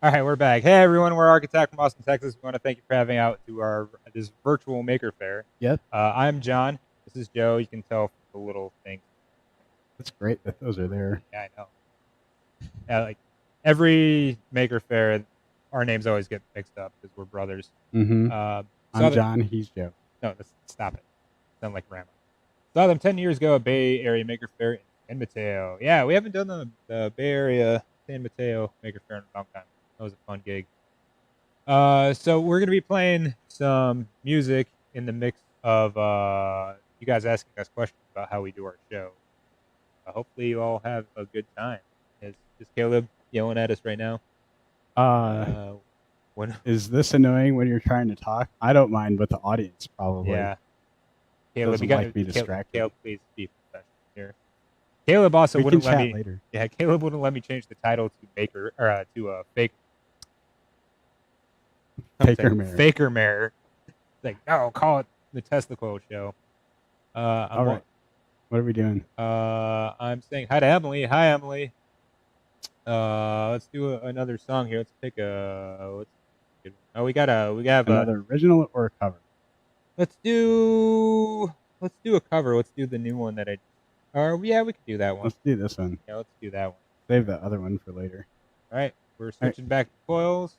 All right, we're back. Hey everyone, we're ArcAttack from Austin, Texas. We want to thank you for having out to our this virtual maker fair. Yep. I'm John. This is Joe. You can tell from the little things. That's great that those are there. Yeah, I know. Like every maker fair, our names always get mixed up because we're brothers. Mm-hmm. I'm John. He's Joe. No, stop it. Sound like grandma. Saw them 10 years ago at Bay Area Maker Fair in San Mateo. Yeah, we haven't done the Bay Area San Mateo Maker Fair in a long time. That was a fun gig. So we're going to be playing some music in the mix of you guys asking us questions about how we do our show. Hopefully you all have a good time. Is Caleb yelling at us right now? Is this annoying when you're trying to talk? I don't mind, but the audience probably. Yeah. Caleb, doesn't like me distracted. Caleb, please be professional here. Caleb also we wouldn't can let chat me. Later. Yeah, Caleb wouldn't let me change the title to Baker or to Fake. Faker Mare. Like, no, call it the Tesla Coil Show. All right. What are we doing? I'm saying hi to Emily. Hi, Emily. Let's do another song here. Let's pick a. We have another original or a cover. Let's do a cover. Let's do the new one that I. Yeah, we could do that one. Let's do this one. Yeah, let's do that one. Save the other one for later. All right, we're switching back to coils.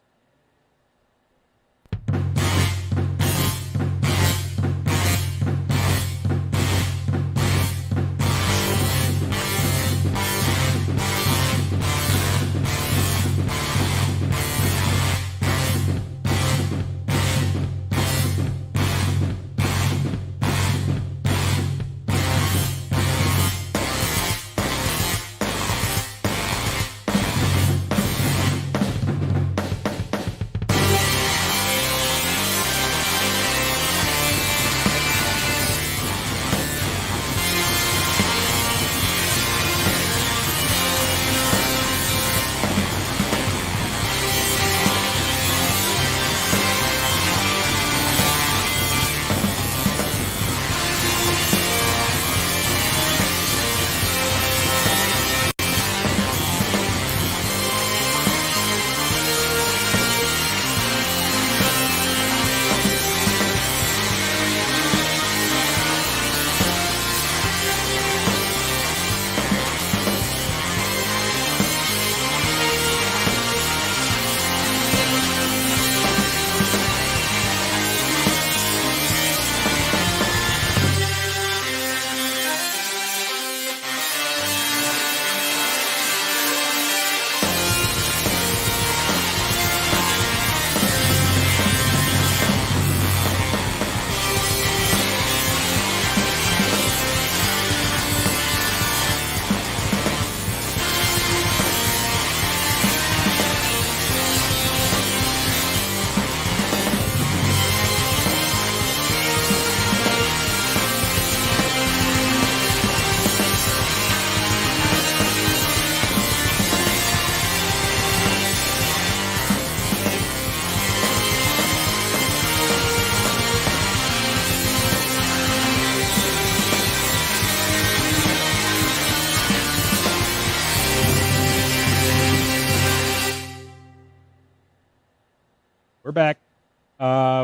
We're back.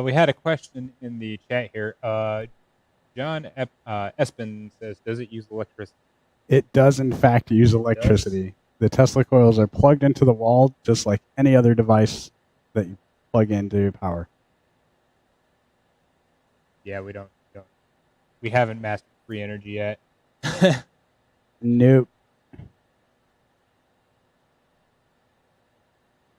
We had a question in the chat here. John Espen says, does it use electricity? It does, in fact, use electricity. The Tesla coils are plugged into the wall just like any other device that you plug into power. Yeah, we haven't mastered free energy yet. Nope.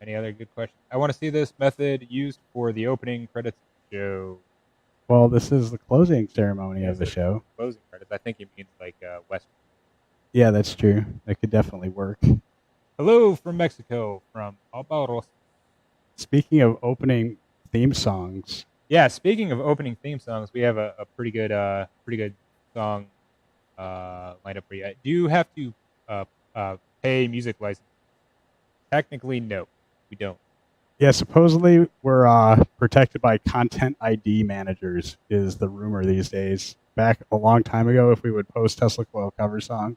Any other good questions? I want to see this method used for the opening credits show. Well, this is the closing ceremony of the show. Closing credits. I think he means like West. Yeah, that's true. That could definitely work. Hello from Mexico, from Albaros. Speaking of opening theme songs. Yeah, speaking of opening theme songs, we have a pretty good song lined up for you. Do you have to pay music license? Technically, no, we don't. Yeah, supposedly we're protected by content ID managers is the rumor these days. Back a long time ago, if we would post Tesla Coil cover song,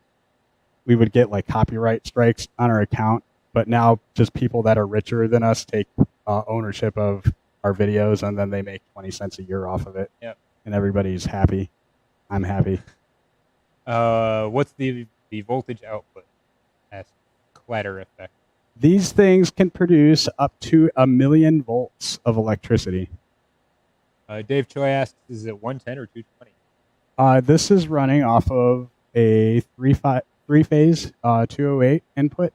we would get like copyright strikes on our account But now just people that are richer than us take ownership of our videos, and then they make 20 cents a year off of it. Yep. And everybody's happy. I'm happy. What's the voltage output? That's clatter effect. These things can produce up to 1 million volts of electricity. Dave Choi asks, is it 110 or 220? This is running off of a three-phase 208 input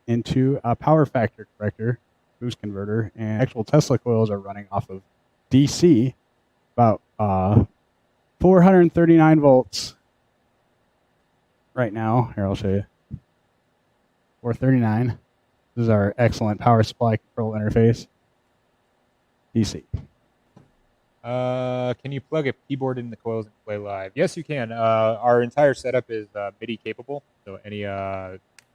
into a power factor corrector, boost converter, and actual Tesla coils are running off of DC, about 439 volts right now. Here, I'll show you. 439. This is our excellent power supply control interface. DC. Can you plug a keyboard in the coils and play live? Yes, you can. Our entire setup is MIDI capable, so any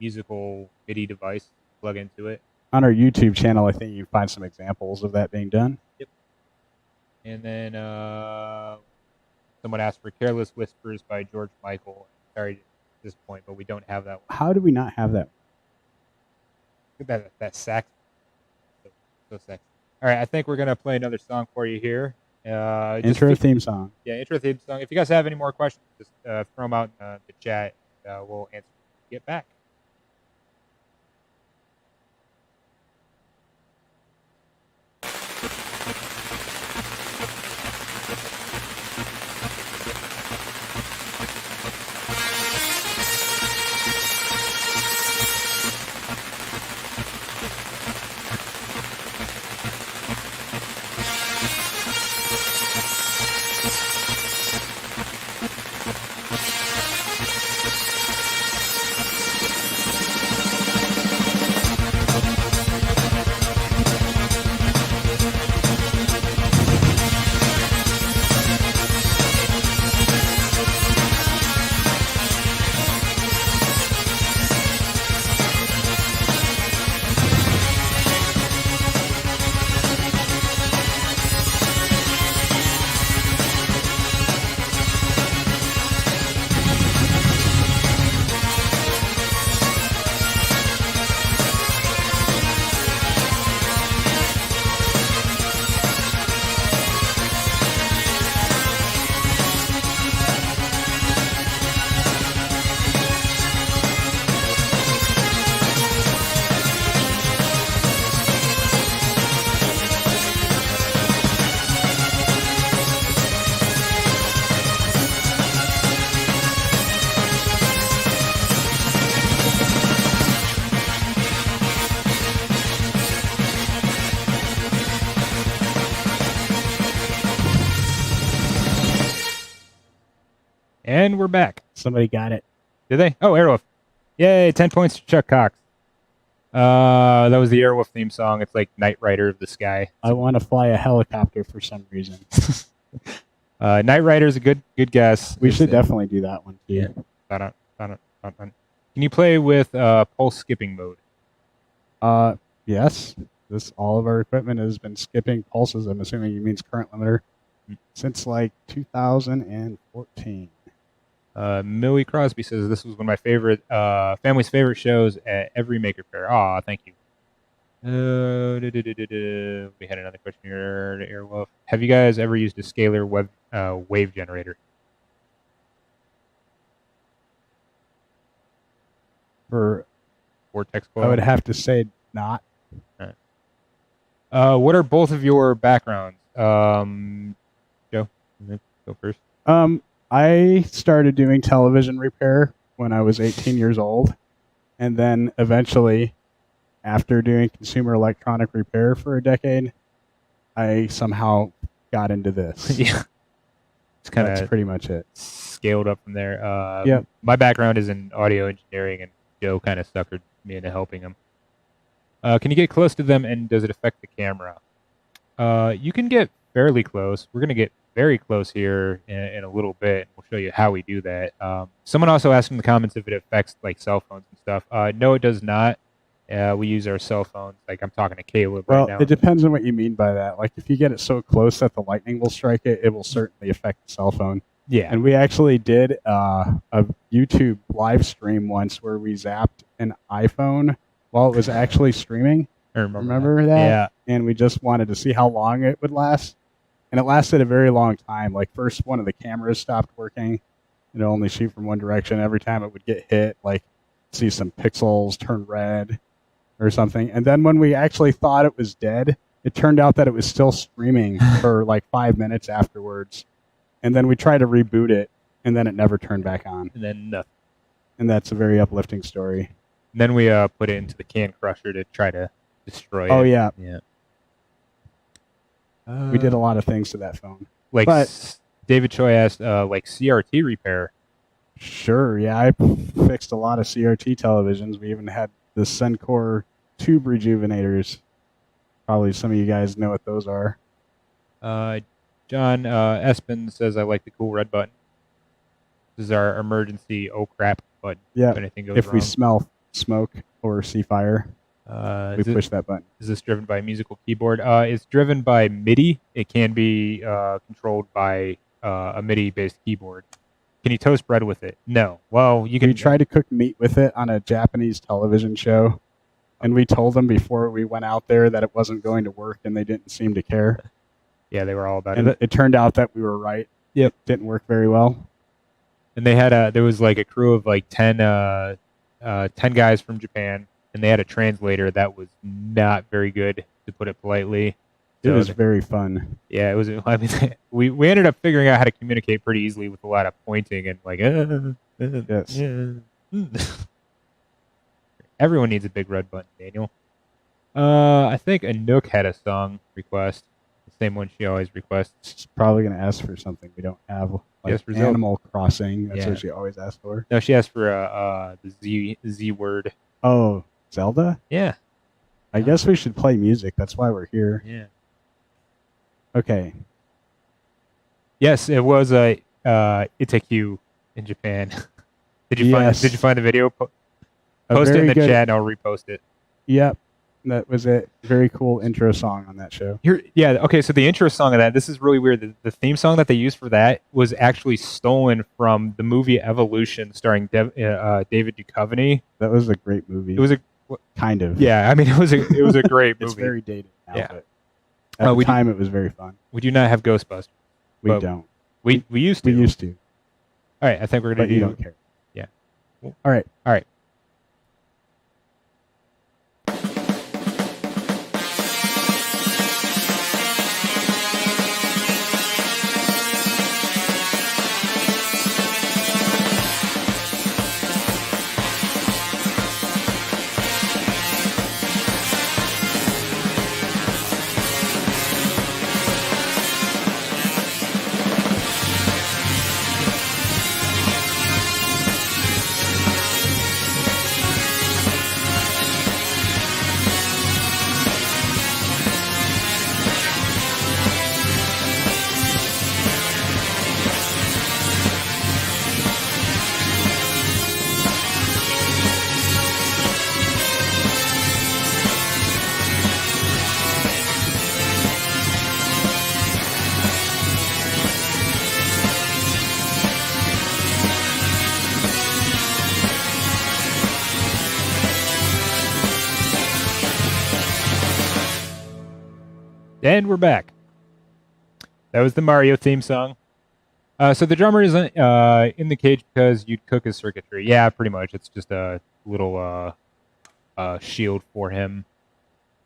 musical MIDI device, plug into it. On our YouTube channel, I think you can find some examples of that being done. Yep. And then someone asked for Careless Whispers by George Michael. Sorry to disappoint, but we don't have that one. How do we not have that? Look at that sax. So sexy. All right, I think we're going to play another song for you here. Intro theme song. Yeah, intro theme song. If you guys have any more questions, just throw them out in the chat. We'll answer when we get back. And we're back. Somebody got it. Did they? Oh, Airwolf. Yay, 10 points to Chuck Cox. That was the Airwolf theme song. It's like Knight Rider of the Sky. I want to fly a helicopter for some reason. Knight Rider is a good guess. We should definitely do that one too. Yeah. Can you play with pulse skipping mode? Yes. All of our equipment has been skipping pulses. I'm assuming he means current limiter since like 2014. Millie Crosby says this was one of my favorite, family's favorite shows at every Maker Faire. Aw, thank you. We had another question here to Airwolf. Have you guys ever used a scalar wave generator? For Vortex coil? I would have to say not. What are both of your backgrounds? Joe, go first. I started doing television repair when I was 18 years old, and then eventually, after doing consumer electronic repair for a decade, I somehow got into this. Yeah, That's pretty much it. Scaled up from there. Yep. My background is in audio engineering, and Joe kind of suckered me into helping him. Can you get close to them, and does it affect the camera? You can get fairly close. We're going to get very close here in a little bit. We'll show you how we do that. Someone also asked in the comments if it affects like cell phones and stuff. No, it does not. We use our cell phones. Like I'm talking to Caleb right now. Well, it depends on what you mean by that. Like if you get it so close that the lightning will strike it, it will certainly affect the cell phone. Yeah. And we actually did a YouTube live stream once where we zapped an iPhone while it was actually streaming. I Remember that? Yeah. And we just wanted to see how long it would last. And it lasted a very long time. Like, first one of the cameras stopped working. It'd only shoot from one direction. Every time it would get hit, like, see some pixels turn red or something. And then when we actually thought it was dead, it turned out that it was still streaming for like 5 minutes afterwards. And then we tried to reboot it, and then it never turned back on. And then nothing. And that's a very uplifting story. And then we put it into the can crusher to try to destroy it. Oh, yeah. Yeah. We did a lot of things to that phone. Like But David Choi asked, like CRT repair. sure, yeah, I fixed a lot of CRT televisions. We even had the Sencor tube rejuvenators. Probably some of you guys know what those are. John Espen says, I like the cool red button. This is our emergency oh crap button. Yeah, If anything goes if wrong. we smell smoke or see fire, we push that button. Is this driven by a musical keyboard? It's driven by MIDI. It can be controlled by a MIDI-based keyboard. Can you toast bread with it? No. Well, you can. We tried to cook meat with it on a Japanese television show, and we told them before we went out there that it wasn't going to work, and they didn't seem to care. Yeah, they were all about And it. it turned out that we were right. Yep. It didn't work very well. And they had there was like a crew of like 10 guys from Japan, and they had a translator that was not very good, to put it politely. It was very fun. Yeah, it was. I mean, we ended up figuring out how to communicate pretty easily with a lot of pointing and like. Yes. Everyone needs a big red button, Daniel. I think Anook had a song request, the same one she always requests. She's probably going to ask for something we don't have, like Yes, for Zelda. Animal Crossing. That's Yeah. what she always asks for. No, she asked for the Z word. Oh, Zelda? Yeah, I guess we should play music. That's why we're here. yeah. Okay. Yes, it was a Itaku in Japan. Did you Yes. find the video? A Post it in very the good- chat and I'll repost it. Yep. That was a very cool intro song on that show. Okay, so the intro song of that, this is really weird. The theme song that they used for that was actually stolen from the movie Evolution starring David Duchovny. That was a great movie. It was kind of. yeah, I mean it was a great movie. It's very dated now, Yeah. but at the we time it was very fun. We do not have Ghostbusters. We But don't. We used to. We used to, All right, I think we're gonna but you do. don't care. Yeah. All right. All right. And we're back. That was the Mario theme song. So the drummer isn't in the cage because you'd cook his circuitry. Yeah, pretty much. It's just a little shield for him.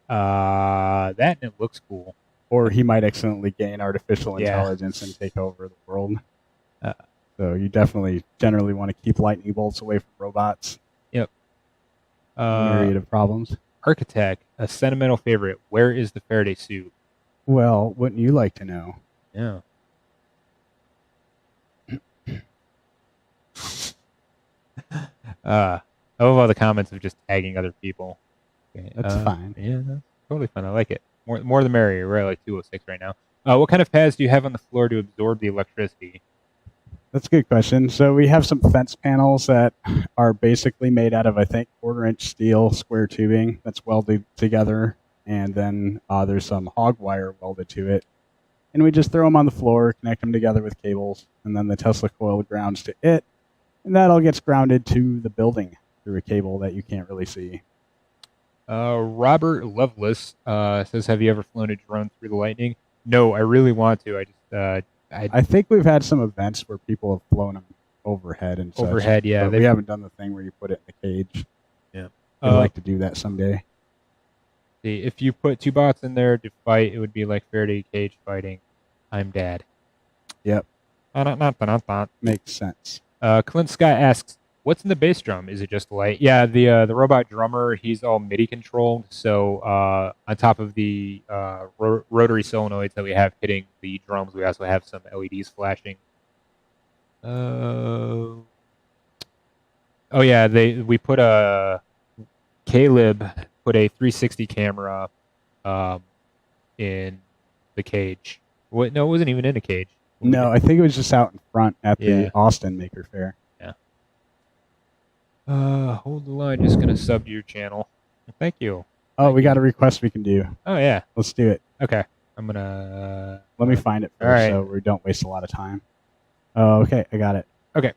That and it looks cool. Or he might accidentally gain artificial Yeah. intelligence and take over the world. Uh, So you definitely generally want to keep lightning bolts away from robots. Yep. Myriad of problems. ArcAttack, a sentimental favorite. Where is the Faraday suit? Well, wouldn't you like to know? Yeah. I love all the comments of just tagging other people. Okay, That's fine. Yeah, that's totally fun. I like it. More the merrier. We're at like 206 right now. What kind of pads do you have on the floor to absorb the electricity? That's a good question. So we have some fence panels that are basically made out of, I think, 1/4-inch steel square tubing that's welded together. And then there's some hog wire welded to it. And we just throw them on the floor, connect them together with cables, and then the Tesla coil grounds to it. And that all gets grounded to the building through a cable that you can't really see. Robert Lovelace says, "Have you ever flown a drone through the lightning?" No, I really want to. I think we've had some events where people have flown them overhead and such. Overhead, yeah. But we haven't done the thing where you put it in the cage. Yeah. I'd like to do that someday. See, if you put 2 bots in there to fight, it would be like Faraday cage fighting. I'm dad. Yep. Not. Makes sense. Clint Scott asks, "What's in the bass drum? Is it just light?" Yeah, the robot drummer, he's all MIDI controlled. So on top of the rotary solenoids that we have hitting the drums, we also have some LEDs flashing. Oh yeah, we put Caleb put a 360 camera in the cage. What? No, it wasn't even in a cage. No, I think it was just out in front at the Austin Maker Faire. Yeah. Hold the line. Just gonna sub to your channel. Thank you. Oh, we got a request we can do. Oh yeah. Let's do it. Okay. I'm gonna. Let me find it first, so we don't waste a lot of time. Oh, okay, I got it. Okay.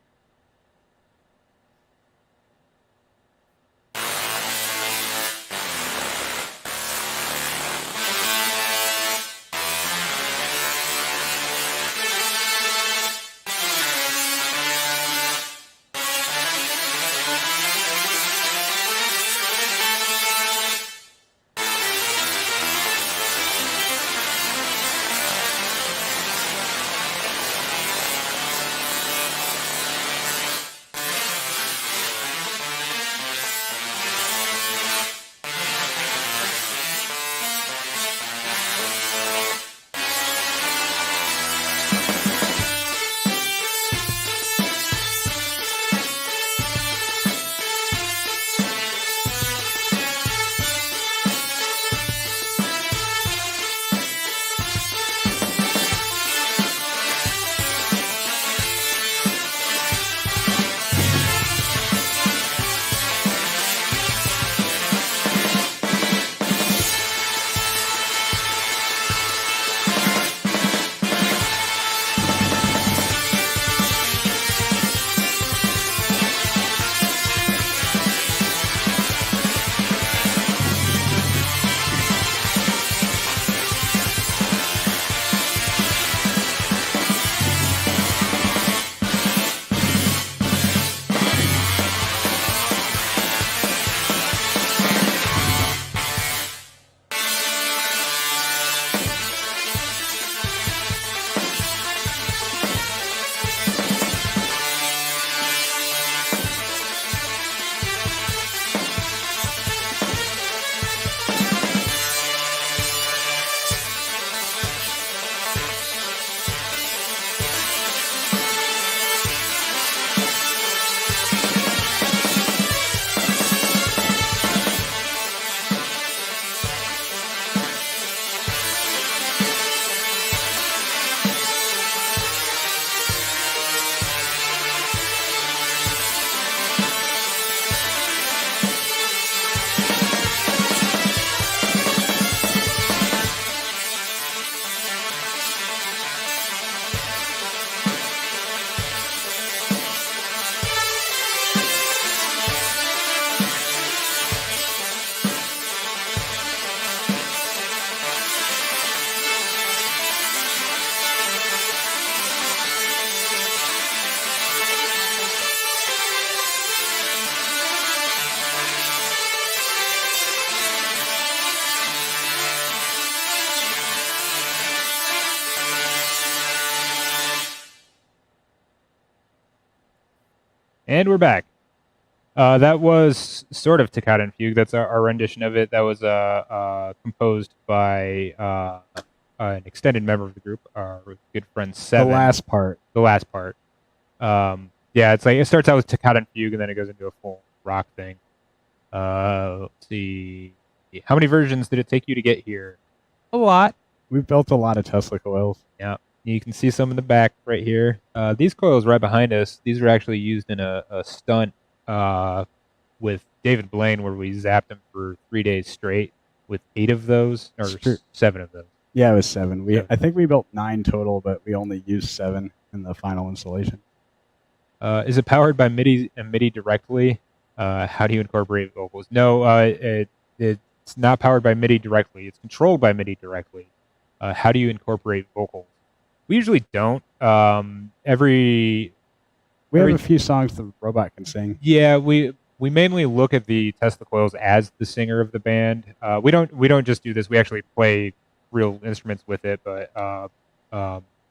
And we're back. That was sort of Toccata and Fugue. That's our rendition of it. That was composed by an extended member of the group, our good friend Seven. The last part. Yeah, it's like it starts out with Toccata and Fugue, and then it goes into a full rock thing. Let's see. How many versions did it take you to get here? A lot. We've built a lot of Tesla coils. Yeah. You can see some in the back right here. These coils right behind us, these were actually used in a stunt with David Blaine where we zapped him for 3 days straight with 8 of those, or 7 of those. Yeah, it was 7. I think we built 9 total, but we only used 7 in the final installation. Is it powered by MIDI directly? How do you incorporate vocals? No, it's not powered by MIDI directly. It's controlled by MIDI directly. How do you incorporate vocals? We usually don't. We have a few songs the robot can sing. Yeah, we mainly look at the Tesla Coils as the singer of the band. We don't just do this. We actually play real instruments with it, but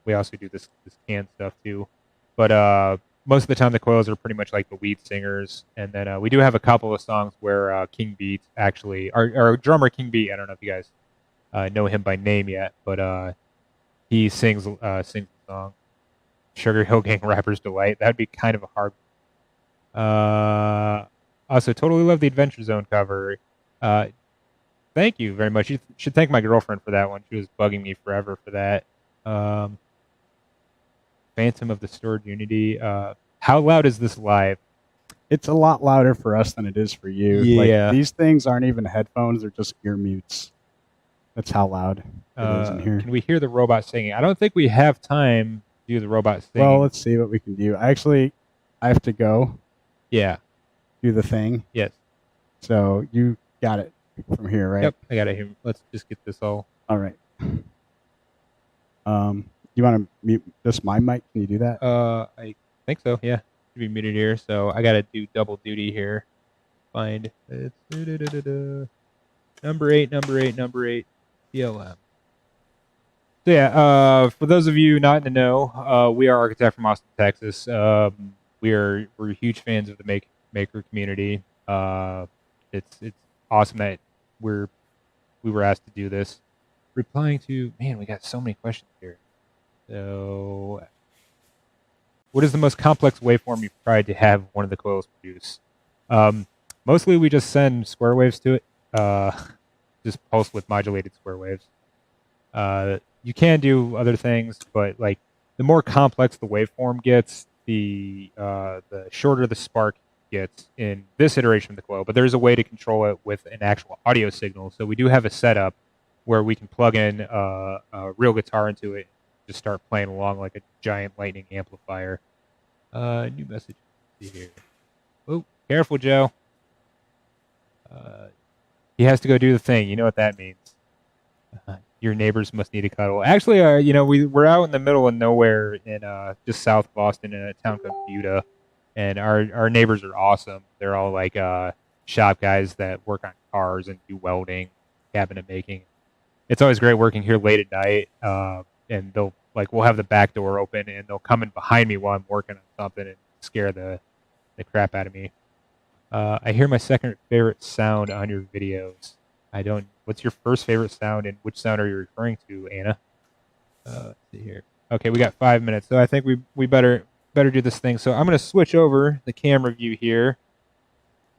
we also do this canned stuff too. But most of the time, the Coils are pretty much like the lead singers, and then we do have a couple of songs where King Beat actually, our drummer King Beat. I don't know if you guys know him by name yet, but he sings the song "Sugar Hill Gang Rapper's Delight." That'd be kind of a hard. Also, totally love the Adventure Zone cover. Thank you very much. You should thank my girlfriend for that one. She was bugging me forever for that. Phantom of the Stored Unity. How loud is this live? It's a lot louder for us than it is for you. Yeah. Like, these things aren't even headphones; they're just ear mutes. That's how loud it is in here. Can we hear the robot singing? I don't think we have time to do the robot singing. Well, let's see what we can do. I have to go. Yeah. Do the thing. Yes. So you got it from here, right? Yep, I got it here. Let's just get this all. All right. You want to mute just my mic? Can you do that? I think so. Yeah, should be muted here. So I gotta do double duty here. Find it's number eight, CLM. So yeah, for those of you not in the know, we are ArcAttack from Austin, Texas. We're huge fans of the maker community. It's awesome that we were asked to do this. Replying to, man, we got so many questions here. So, what is the most complex waveform you've tried to have one of the coils produce? Mostly we just send square waves to it. Just pulse width modulated square waves. You can do other things, but like the more complex the waveform gets, the shorter the spark gets in this iteration of the coil. But there's a way to control it with an actual audio signal. So we do have a setup where we can plug in a real guitar into it, just start playing along like a giant lightning amplifier. New message. Let's see here. Oh, careful, Joe. He has to go do the thing. You know what that means. Your neighbors must need a cuddle. Actually, we're out in the middle of nowhere in just south of Boston in a town called Buda, and our neighbors are awesome. They're all like shop guys that work on cars and do welding, cabinet making. It's always great working here late at night, and we'll have the back door open, and they'll come in behind me while I'm working on something and scare the crap out of me. I hear my second favorite sound on your videos. What's your first favorite sound, and which sound are you referring to, Anna? Let's see here. Okay, we got 5 minutes, so I think we better do this thing. So I'm going to switch over the camera view here.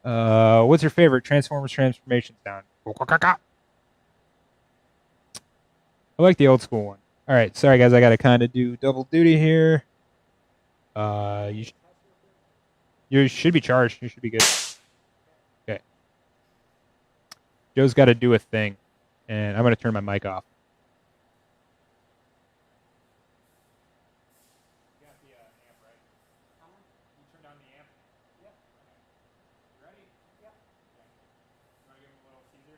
What's your favorite Transformers transformation sound? I like the old school one. All right, sorry guys, I got to kind of do double duty here. You should be charged. You should be good. Okay. Joe's got to do a thing, and I'm going to turn my mic off. You got the amp, right? You turned on the amp? Yep. Okay. You ready? Yep. Okay. You want to give him a little teaser?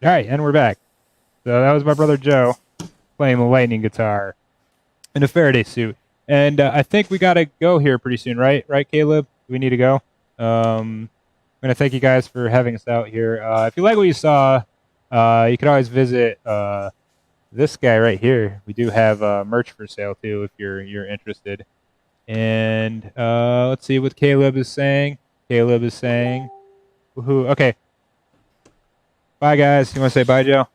All right, and we're back. So that was my brother Joe playing the lightning guitar in a Faraday suit. And I think we got to go here pretty soon, right? Right, Caleb? We need to go. I'm going to thank you guys for having us out here. If you like what you saw, you can always visit this guy right here. We do have merch for sale, too, if you're interested. And let's see what Caleb is saying. Caleb is saying, woohoo. Okay. Bye, guys. You want to say bye, Joe?